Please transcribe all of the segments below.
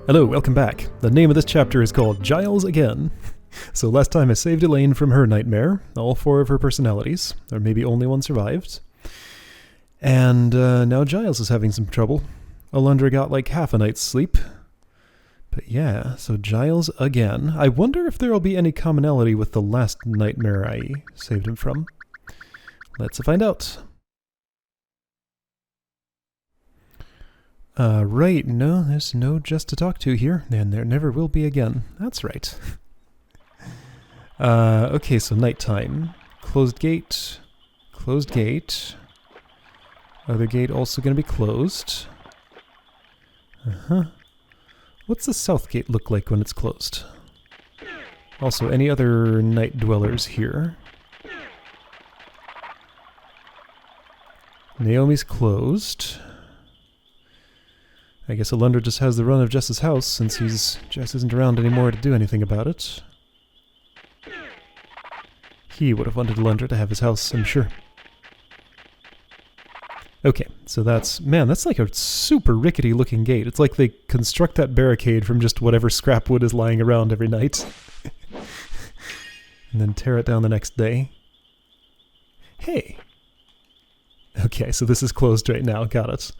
Hello, welcome back. The name of this chapter is called Giles Again. So last time I saved Elaine from her nightmare, all 4 of her personalities, or maybe only one survived. And now Giles is having some trouble. Alundra got like half a night's sleep. But yeah, so Giles again. I wonder if there will be any commonality with the last nightmare I saved him from. Let's find out. Right, no, there's no Just to talk to here, and there never will be again. That's right. Okay, so nighttime. Closed gate. Closed gate. Other gate also going to be closed. What's the south gate look like when it's closed? Also, any other night dwellers here? Naomi's closed. I guess Alundra just has the run of Jess's house since Jess isn't around anymore to do anything about it. He would have wanted Alundra to have his house, I'm sure. Okay, so that's like a super rickety looking gate. It's like they construct that barricade from just whatever scrap wood is lying around every night. And then tear it down the next day. Hey! Okay, so this is closed right now, got it.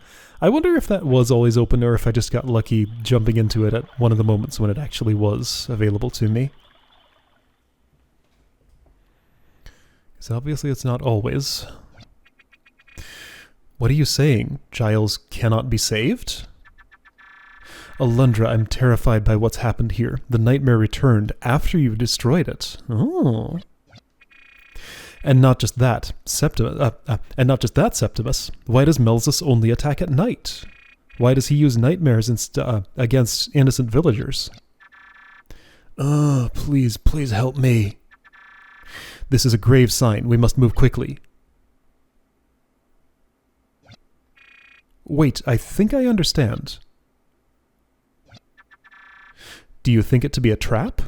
I wonder if that was always open or if I just got lucky jumping into it at one of the moments when it actually was available to me. Because obviously it's not always. What are you saying? Giles cannot be saved? Alundra, I'm terrified by what's happened here. The nightmare returned after you destroyed it. Oh. And not just that, Septimus. Why does Melzus only attack at night? Why does he use nightmares against innocent villagers? Please help me. This is a grave sign. We must move quickly. Wait, I think I understand. Do you think it to be a trap?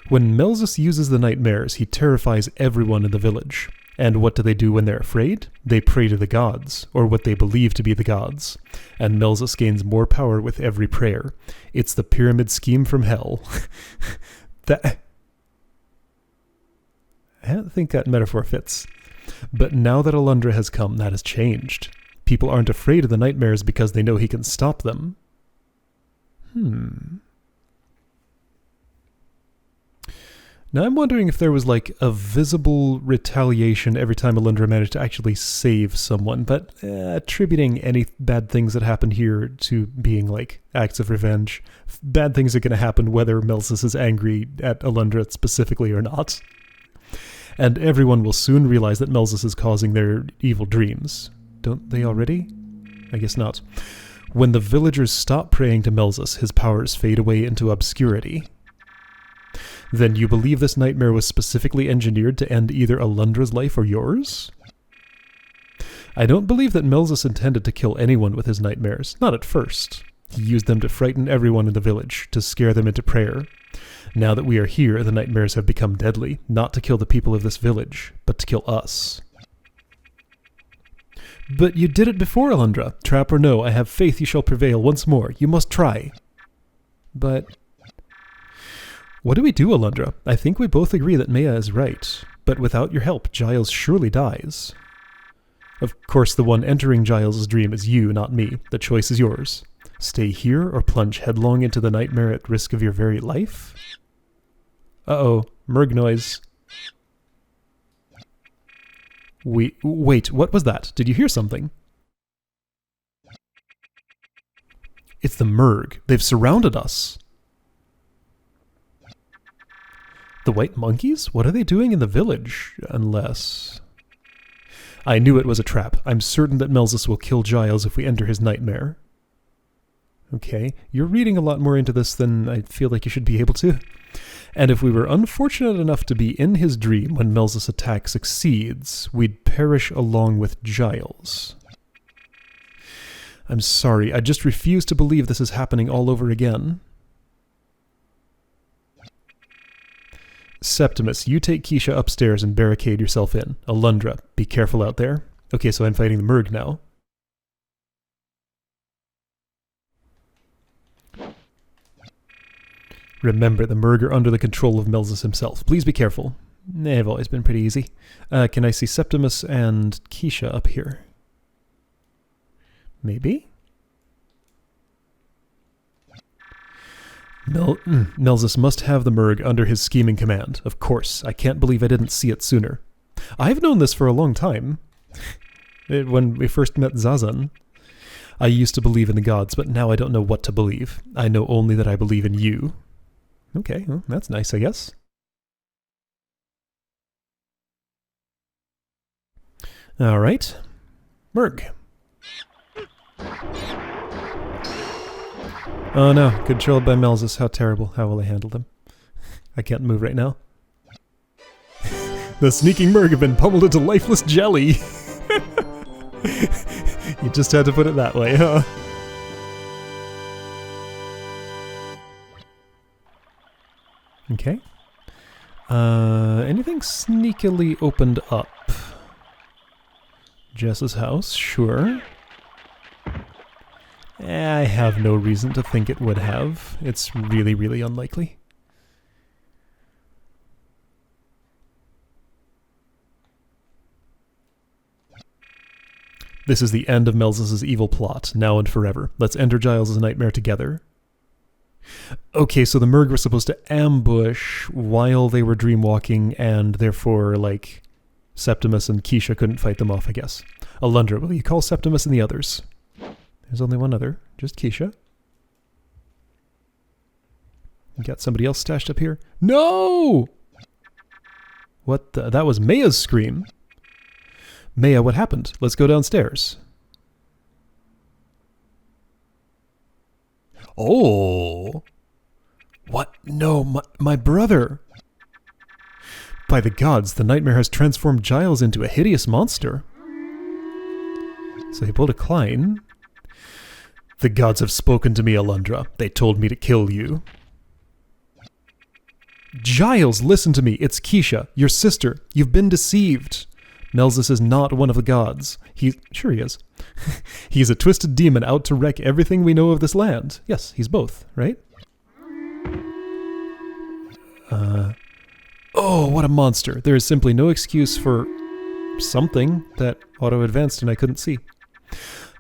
When Melzus uses the nightmares, he terrifies everyone in the village. And what do they do when they're afraid? They pray to the gods, or what they believe to be the gods. And Melzus gains more power with every prayer. It's the pyramid scheme from hell. I don't think that metaphor fits. But now that Alundra has come, that has changed. People aren't afraid of the nightmares because they know he can stop them. Now I'm wondering if there was like a visible retaliation every time Alundra managed to actually save someone, but attributing any bad things that happened here to being like acts of revenge, bad things are going to happen whether Melzus is angry at Alundra specifically or not. And everyone will soon realize that Melzus is causing their evil dreams. Don't they already? I guess not. When the villagers stop praying to Melzus, his powers fade away into obscurity. Then you believe this nightmare was specifically engineered to end either Alundra's life or yours? I don't believe that Melzus intended to kill anyone with his nightmares, not at first. He used them to frighten everyone in the village, to scare them into prayer. Now that we are here, the nightmares have become deadly, not to kill the people of this village, but to kill us. But you did it before, Alundra. Trap or no, I have faith you shall prevail once more. You must try. But what do we do, Alundra? I think we both agree that Maya is right. But without your help, Giles surely dies. Of course, the one entering Giles' dream is you, not me. The choice is yours. Stay here or plunge headlong into the nightmare at risk of your very life? Uh-oh. Merg noise. Wait, what was that? Did you hear something? It's the Merg. They've surrounded us. The white monkeys? What are they doing in the village? Unless... I knew it was a trap. I'm certain that Melzus will kill Giles if we enter his nightmare. Okay, you're reading a lot more into this than I feel like you should be able to. And if we were unfortunate enough to be in his dream when Melzus' attack succeeds, we'd perish along with Giles. I'm sorry, I just refuse to believe this is happening all over again. Septimus, you take Keisha upstairs and barricade yourself in. Alundra, be careful out there. Okay, so I'm fighting the Merg now. Remember, the Merg are under the control of Melzus himself. Please be careful. They've always been pretty easy. Can I see Septimus and Keisha up here? Maybe? Melzus must have the Merg under his scheming command. Of course. I can't believe I didn't see it sooner. I've known this for a long time. When we first met Zazan, I used to believe in the gods, but now I don't know what to believe. I know only that I believe in you. Okay, well, that's nice, I guess. Alright. Merg. Oh no, controlled by Melzus. How terrible. How will I handle them? I can't move right now. The sneaking Merg have been pummeled into lifeless jelly. You just had to put it that way, huh? Okay. Anything sneakily opened up? Jess's house, sure. I have no reason to think it would have. It's really, really unlikely. This is the end of Melzus' evil plot, now and forever. Let's enter Giles' nightmare together. Okay, so the Merg were supposed to ambush while they were dreamwalking, and therefore, like, Septimus and Keisha couldn't fight them off, I guess. Alundra, will you call Septimus and the others? There's only one other, just Keisha. You got somebody else stashed up here? No! What the? That was Maya's scream. Maya, what happened? Let's go downstairs. Oh! What? No, my brother! By the gods, the nightmare has transformed Giles into a hideous monster. So he pulled a Klein. The gods have spoken to me, Alundra. They told me to kill you. Giles, listen to me. It's Keisha, your sister. You've been deceived. Melzus is not one of the gods. Sure he is. He's a twisted demon out to wreck everything we know of this land. Yes, he's both, right? Oh, what a monster. There is simply no excuse for something that auto-advanced and I couldn't see.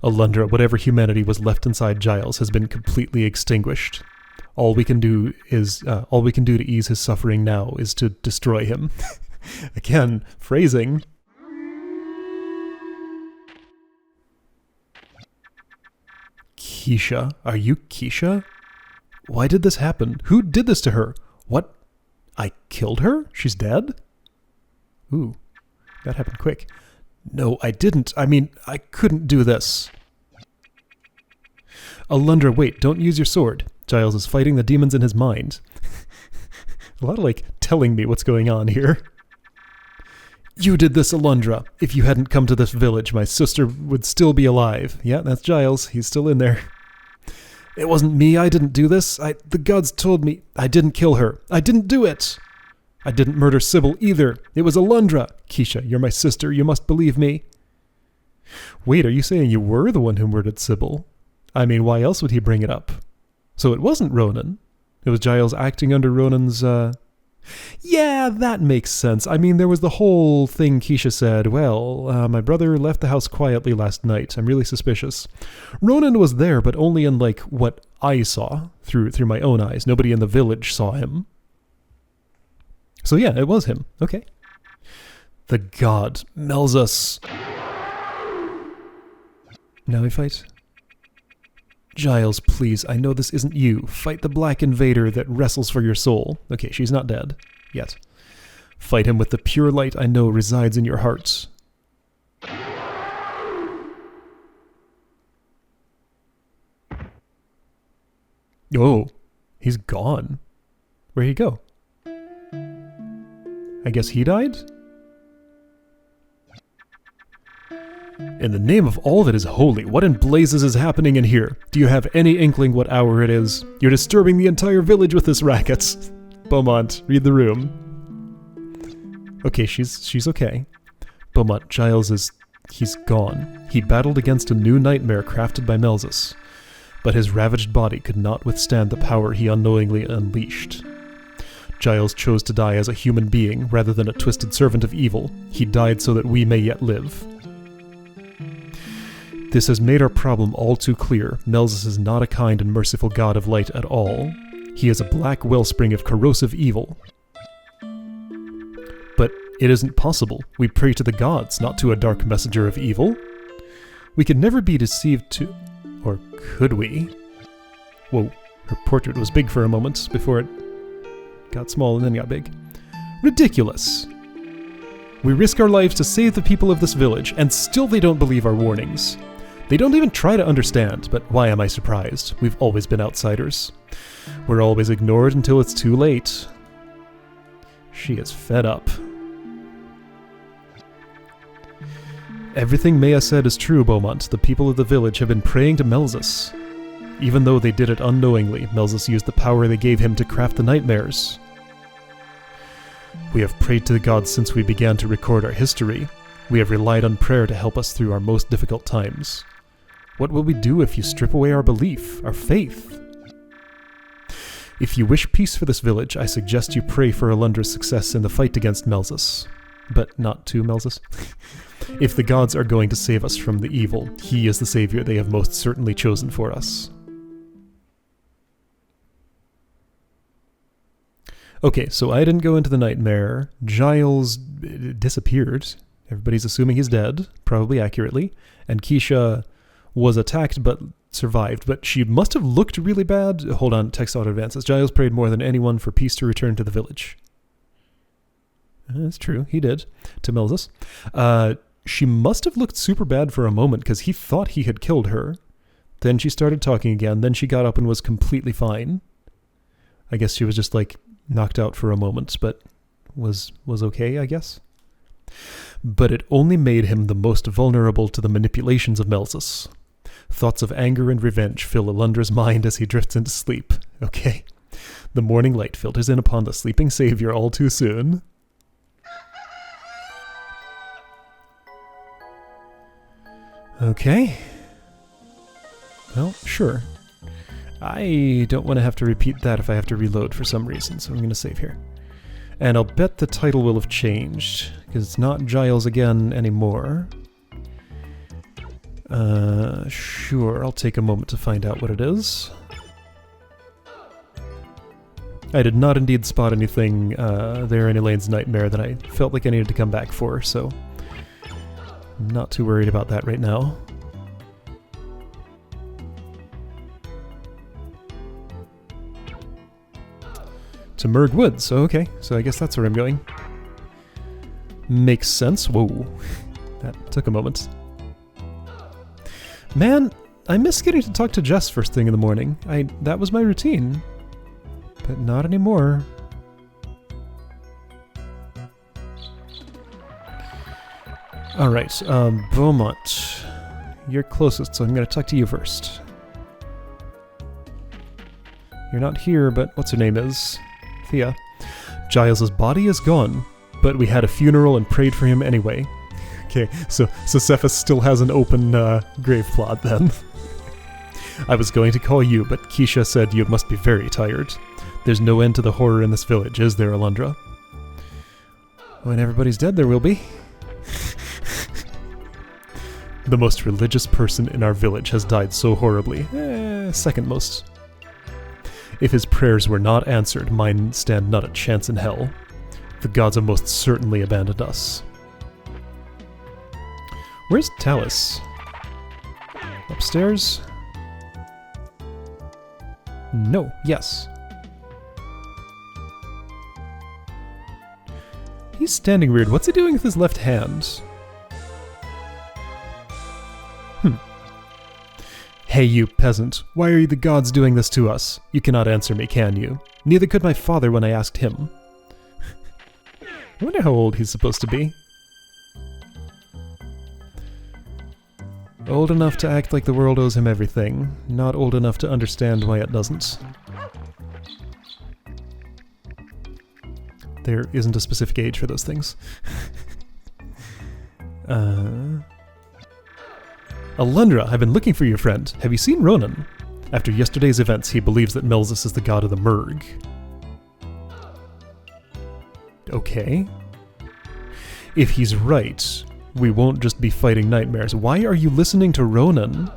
Alundra, whatever humanity was left inside Giles has been completely extinguished. All we can do to ease his suffering now is to destroy him. Again, phrasing. Keisha? Are you Keisha? Why did this happen? Who did this to her? What? I killed her? She's dead? Ooh, that happened quick. No, I didn't. I mean, I couldn't do this. Alundra, wait, don't use your sword. Giles is fighting the demons in his mind. A lot of, like, telling me what's going on here. You did this, Alundra. If you hadn't come to this village, my sister would still be alive. Yeah, that's Giles. He's still in there. It wasn't me. I didn't do this. The gods told me I didn't kill her. I didn't do it. I didn't murder Sybil either. It was Alundra. Keisha, you're my sister. You must believe me. Wait, are you saying you were the one who murdered Sybil? I mean, why else would he bring it up? So it wasn't Ronan. It was Giles acting under Ronan's, Yeah, that makes sense. I mean, there was the whole thing Keisha said, well, my brother left the house quietly last night. I'm really suspicious. Ronan was there, but only in, like, what I saw, through my own eyes. Nobody in the village saw him. So yeah, it was him. Okay. The god, Melzus. Now we fight. Giles, please, I know this isn't you. Fight the black invader that wrestles for your soul. Okay, she's not dead. Yet. Fight him with the pure light I know resides in your hearts. Oh, he's gone. Where'd he go? I guess he died? In the name of all that is holy, what in blazes is happening in here? Do you have any inkling what hour it is? You're disturbing the entire village with this racket. Beaumont, read the room. Okay, she's okay. Beaumont, Giles he's gone. He battled against a new nightmare crafted by Melzus. but his ravaged body could not withstand the power he unknowingly unleashed. Giles chose to die as a human being rather than a twisted servant of evil. He died so that we may yet live. This has made our problem all too clear. Melzus is not a kind and merciful god of light at all. He is a black wellspring of corrosive evil. But it isn't possible. We pray to the gods, not to a dark messenger of evil. We could never be deceived to... Or could we? Whoa, her portrait was big for a moment before it got small and then got big. Ridiculous. We risk our lives to save the people of this village, and still they don't believe our warnings. They don't even try to understand, but why am I surprised? We've always been outsiders. We're always ignored until it's too late. She is fed up. Everything Maya said is true, Beaumont. The people of the village have been praying to Melzus. Even though they did it unknowingly, Melzus used the power they gave him to craft the nightmares. We have prayed to the gods since we began to record our history. We have relied on prayer to help us through our most difficult times. What will we do if you strip away our belief, our faith? If you wish peace for this village, I suggest you pray for Alundra's success in the fight against Melzus. But not to Melzus. If the gods are going to save us from the evil, he is the savior they have most certainly chosen for us. Okay, so I didn't go into the nightmare. Giles disappeared. Everybody's assuming he's dead, probably accurately. And Keisha was attacked but survived, but she must have looked really bad. Hold on, text auto advances. Giles prayed more than anyone for peace to return to the village. That's true, he did. To Melzus. She must have looked super bad for a moment because he thought he had killed her. Then she started talking again. Then she got up and was completely fine. I guess she was just like knocked out for a moment, but was okay, I guess. But it only made him the most vulnerable to the manipulations of Melzus. Thoughts of anger and revenge fill Alundra's mind as he drifts into sleep. Okay. The morning light filters in upon the sleeping savior all too soon. Okay. Well, sure. I don't want to have to repeat that if I have to reload for some reason, so I'm going to save here. And I'll bet the title will have changed, because it's not Giles again anymore. Sure, I'll take a moment to find out what it is. I did not indeed spot anything there in Elaine's nightmare that I felt like I needed to come back for, so I'm not too worried about that right now. To Merg Woods, okay, so I guess that's where I'm going. Makes sense. Whoa, that took a moment. Man, I miss getting to talk to Jess first thing in the morning. That was my routine, but not anymore. Alright, Beaumont. You're closest, so I'm going to talk to you first. You're not here, but what's her name is? Thea. Giles's body is gone, but we had a funeral and prayed for him anyway. Okay, so Cephas still has an open grave plot then. I was going to call you, but Keisha said you must be very tired. There's no end to the horror in this village, is there, Alundra? When everybody's dead, there will be. The most religious person in our village has died so horribly. Second most. If his prayers were not answered, mine stand not a chance in hell. The gods have most certainly abandoned us. Where's Talus? Upstairs? No. Yes. He's standing weird. What's he doing with his left hand? Hey, you peasant. Why are the gods doing this to us? You cannot answer me, can you? Neither could my father when I asked him. I wonder how old he's supposed to be. Old enough to act like the world owes him everything. Not old enough to understand why it doesn't. There isn't a specific age for those things. Alundra, I've been looking for your friend. Have you seen Ronan? After yesterday's events, he believes that Melzus is the god of the Murg. Okay. If he's right, we won't just be fighting nightmares. Why are you listening to Ronan?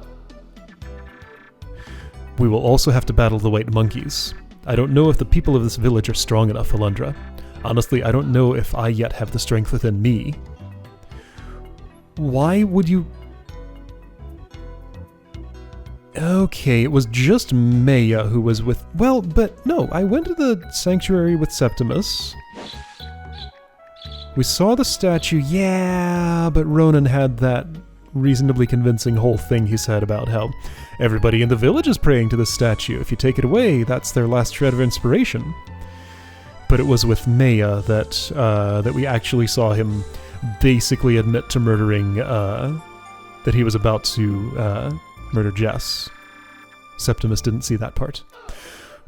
We will also have to battle the white monkeys. I don't know if the people of this village are strong enough, Alundra. Honestly, I don't know if I yet have the strength within me. Why would you... Okay, it was just Maya who was with... Well, but no, I went to the sanctuary with Septimus. We saw the statue, yeah, but Ronan had that reasonably convincing whole thing he said about how everybody in the village is praying to this statue. If you take it away, that's their last shred of inspiration. But it was with Maya that that we actually saw him basically admit to murdering, that he was about to murder Jess. Septimus didn't see that part.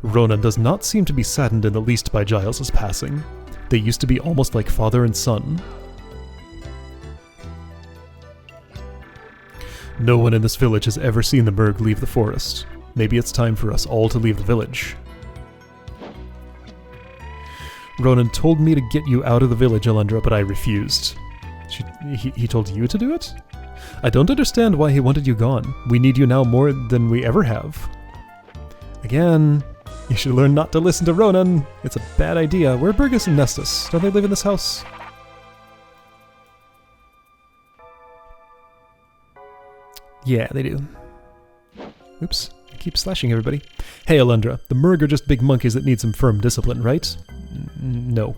Ronan does not seem to be saddened in the least by Giles' passing. They used to be almost like father and son. No one in this village has ever seen the Murg leave the forest. Maybe it's time for us all to leave the village. Ronan told me to get you out of the village, Alundra, but I refused. He told you to do it? I don't understand why he wanted you gone. We need you now more than we ever have. Again, you should learn not to listen to Ronan. It's a bad idea. Where are Burgess and Nestus? Don't they live in this house? Yeah, they do. Oops. I keep slashing everybody. Hey, Alundra. The Murg are just big monkeys that need some firm discipline, right? No.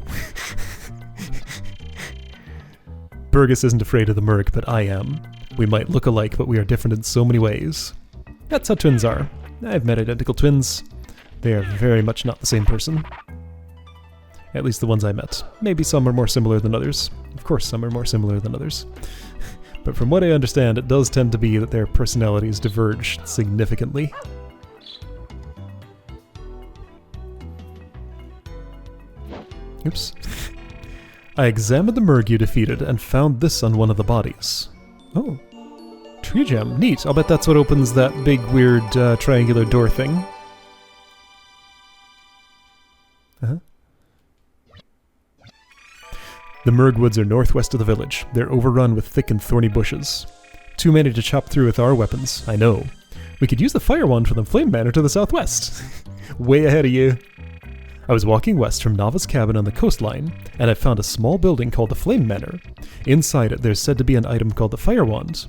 Burgess isn't afraid of the Murg, but I am. We might look alike, but we are different in so many ways. That's how twins are. I've met identical twins. They are very much not the same person. At least the ones I met. Maybe some are more similar than others. Of course, some are more similar than others. But from what I understand, it does tend to be that their personalities diverge significantly. Oops. I examined the Murg you defeated and found this on one of the bodies. Oh. Tree gem. Neat. I'll bet that's what opens that big, weird, triangular door thing. Uh-huh. The Murg woods are northwest of the village. They're overrun with thick and thorny bushes. Too many to chop through with our weapons, I know. We could use the fire wand from the Flame Manor to the southwest. Way ahead of you. I was walking west from Nava's cabin on the coastline, and I found a small building called the Flame Manor. Inside it, there's said to be an item called the Fire Wand.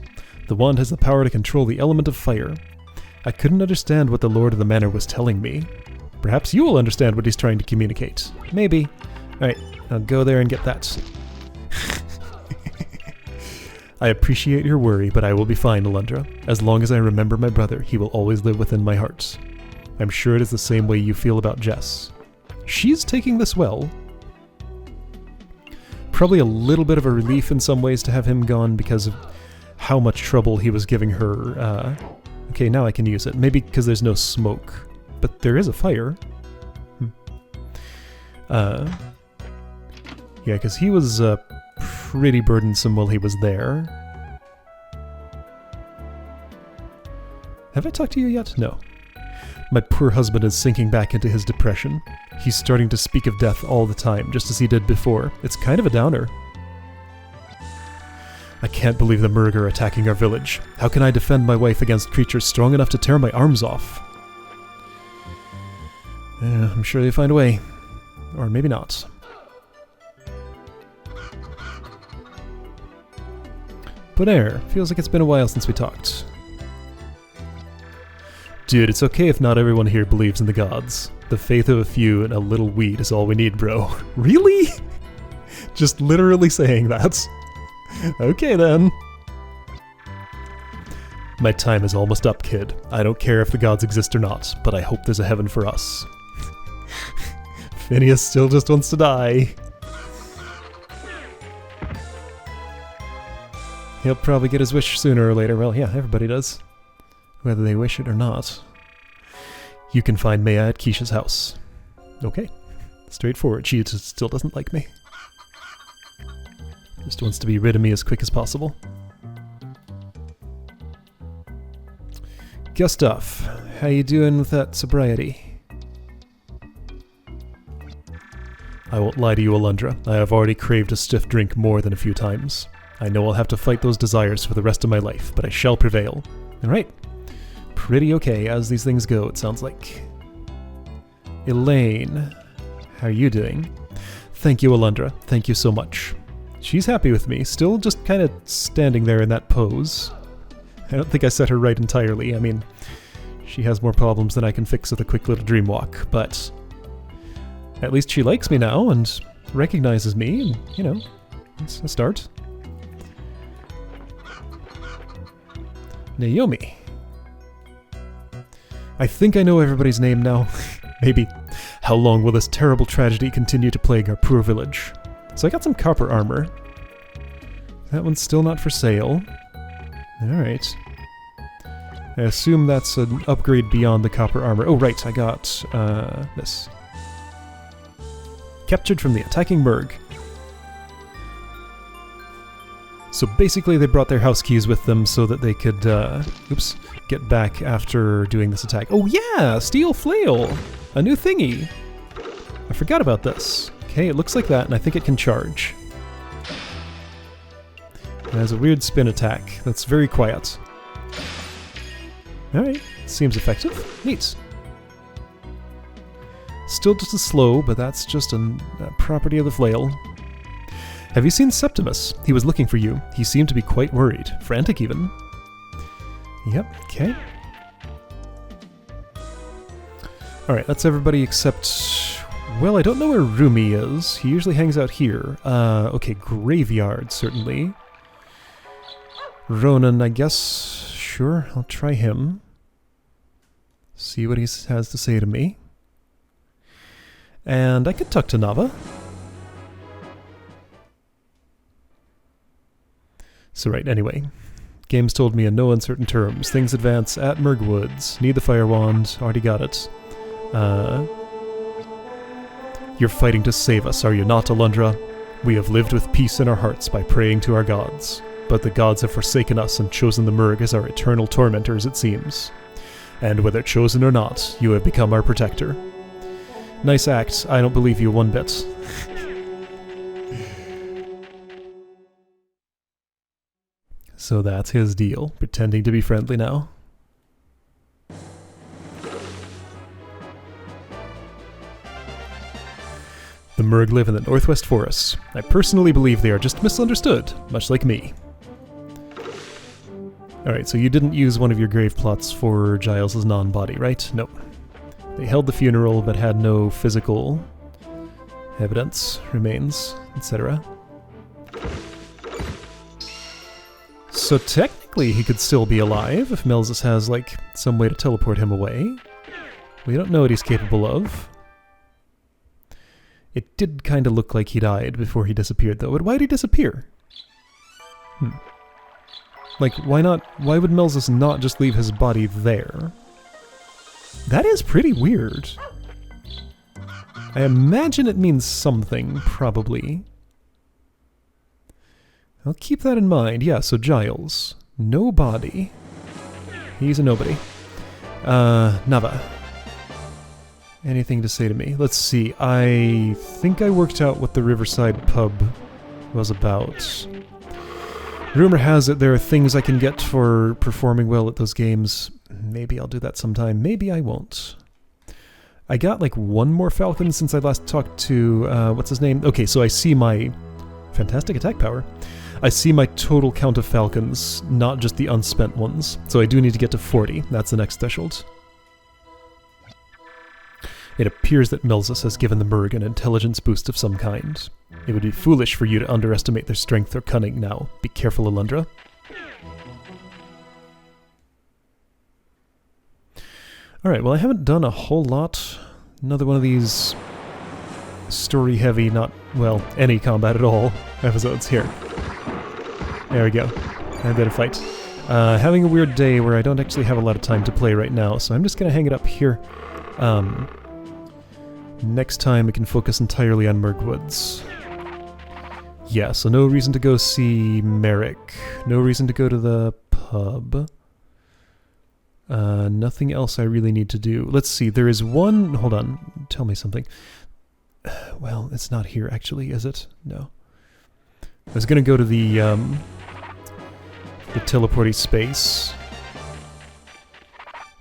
The wand has the power to control the element of fire. I couldn't understand what the Lord of the Manor was telling me. Perhaps you will understand what he's trying to communicate. Maybe. Alright, I'll go there and get that. I appreciate your worry, but I will be fine, Alundra. As long as I remember my brother, he will always live within my heart. I'm sure it is the same way you feel about Jess. She's taking this well. Probably a little bit of a relief in some ways to have him gone because of how much trouble he was giving her. Okay, now I can use it. Maybe because there's no smoke. But there is a fire. Yeah, because he was pretty burdensome while he was there. Have I talked to you yet? No. My poor husband is sinking back into his depression. He's starting to speak of death all the time, just as he did before. It's kind of a downer. I can't believe the Murg are attacking our village. How can I defend my wife against creatures strong enough to tear my arms off? I'm sure they find a way. Or maybe not. Bonaire, feels like it's been a while since we talked. Dude, it's okay if not everyone here believes in the gods. The faith of a few and a little weed is all we need, bro. Really? Just literally saying that. Okay then. My time is almost up, kid. I don't care if the gods exist or not, but I hope there's a heaven for us. Phineas still just wants to die. He'll probably get his wish sooner or later. Well, yeah, everybody does. Whether they wish it or not. You can find Maya at Keisha's house. Okay. Straightforward. She just still doesn't like me. Just wants to be rid of me as quick as possible. Gustav, how you doing with that sobriety? I won't lie to you, Alundra. I have already craved a stiff drink more than a few times. I know I'll have to fight those desires for the rest of my life, but I shall prevail. Alright. Pretty okay as these things go, it sounds like. Elaine, how are you doing? Thank you, Alundra. Thank you so much. She's happy with me, still just kind of standing there in that pose. I don't think I set her right entirely. I mean, she has more problems than I can fix with a quick little dream walk, but at least she likes me now and recognizes me, and, you know, it's a start. Naomi. I think I know everybody's name now. Maybe. How long will this terrible tragedy continue to plague our poor village? So I got some copper armor. That one's still not for sale. Alright. I assume that's an upgrade beyond the copper armor. Oh right, I got this. Captured from the attacking Murg. So basically they brought their house keys with them so that they could, get back after doing this attack. Oh yeah! Steel flail! A new thingy! I forgot about this. Okay, it looks like that, and I think it can charge. It has a weird spin attack that's very quiet. Alright, seems effective. Neat. Still just as slow, but that's just a property of the flail. Have you seen Septimus? He was looking for you. He seemed to be quite worried. Frantic, even. Yep, okay. Alright, that's everybody except... Well, I don't know where Rumi is. He usually hangs out here. Okay, Graveyard, certainly. Ronan, I guess. Sure, I'll try him. See what he has to say to me. And I could talk to Nava. So right, anyway. Game's told me in no uncertain terms. Things advance at Murg Woods. Need the fire wand. Already got it. You're fighting to save us, are you not, Alundra? We have lived with peace in our hearts by praying to our gods. But the gods have forsaken us and chosen the Murg as our eternal tormentors, it seems. And whether chosen or not, you have become our protector. Nice act. I don't believe you one bit. So that's his deal, pretending to be friendly now. The Murg live in the Northwest Forests. I personally believe they are just misunderstood, much like me. Alright, so you didn't use one of your grave plots for Giles' non-body, right? No. They held the funeral but had no physical evidence, remains, etc. So technically he could still be alive if Melzus has, like, some way to teleport him away. We don't know what he's capable of. It did kind of look like he died before he disappeared, though. But why'd he disappear? Like, why not? Why would Melzus not just leave his body there? That is pretty weird. I imagine it means something, probably. I'll keep that in mind. Yeah, so Giles. No body. He's a nobody. Nava. Anything to say to me? Let's see. I think I worked out what the Riverside pub was about. Rumor has it there are things I can get for performing well at those games. Maybe I'll do that sometime. Maybe I won't. I got like one more falcon since I last talked to, what's his name? Okay, so I see my fantastic attack power. I see my total count of falcons, not just the unspent ones. So I do need to get to 40. That's the next threshold. It appears that Melzus has given the Murg an intelligence boost of some kind. It would be foolish for you to underestimate their strength or cunning now. Be careful, Alundra. Alright, well I haven't done a whole lot. Another one of these story-heavy, not, well, any combat at all episodes here. There we go. I better fight. Having a weird day where I don't actually have a lot of time to play right now, so I'm just gonna hang it up here. Next time we can focus entirely on Murg Woods. Yeah, so no reason to go see Merrick. No reason to go to the pub. Nothing else I really need to do. Let's see, there is one... Hold on, tell me something. Well, it's not here actually, is it? No. I was gonna go to the teleporty space.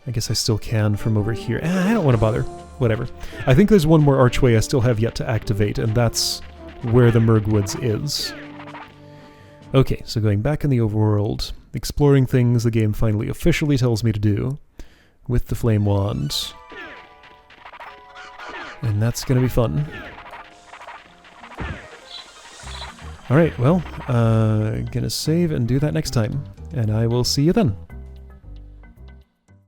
I guess I still can from over here. I don't want to bother. Whatever. I think there's one more archway I still have yet to activate, and that's where the Mergwoods is. Okay, so going back in the overworld, exploring things the game finally officially tells me to do with the Flame Wand. And that's gonna be fun. Alright, well, gonna save and do that next time, and I will see you then.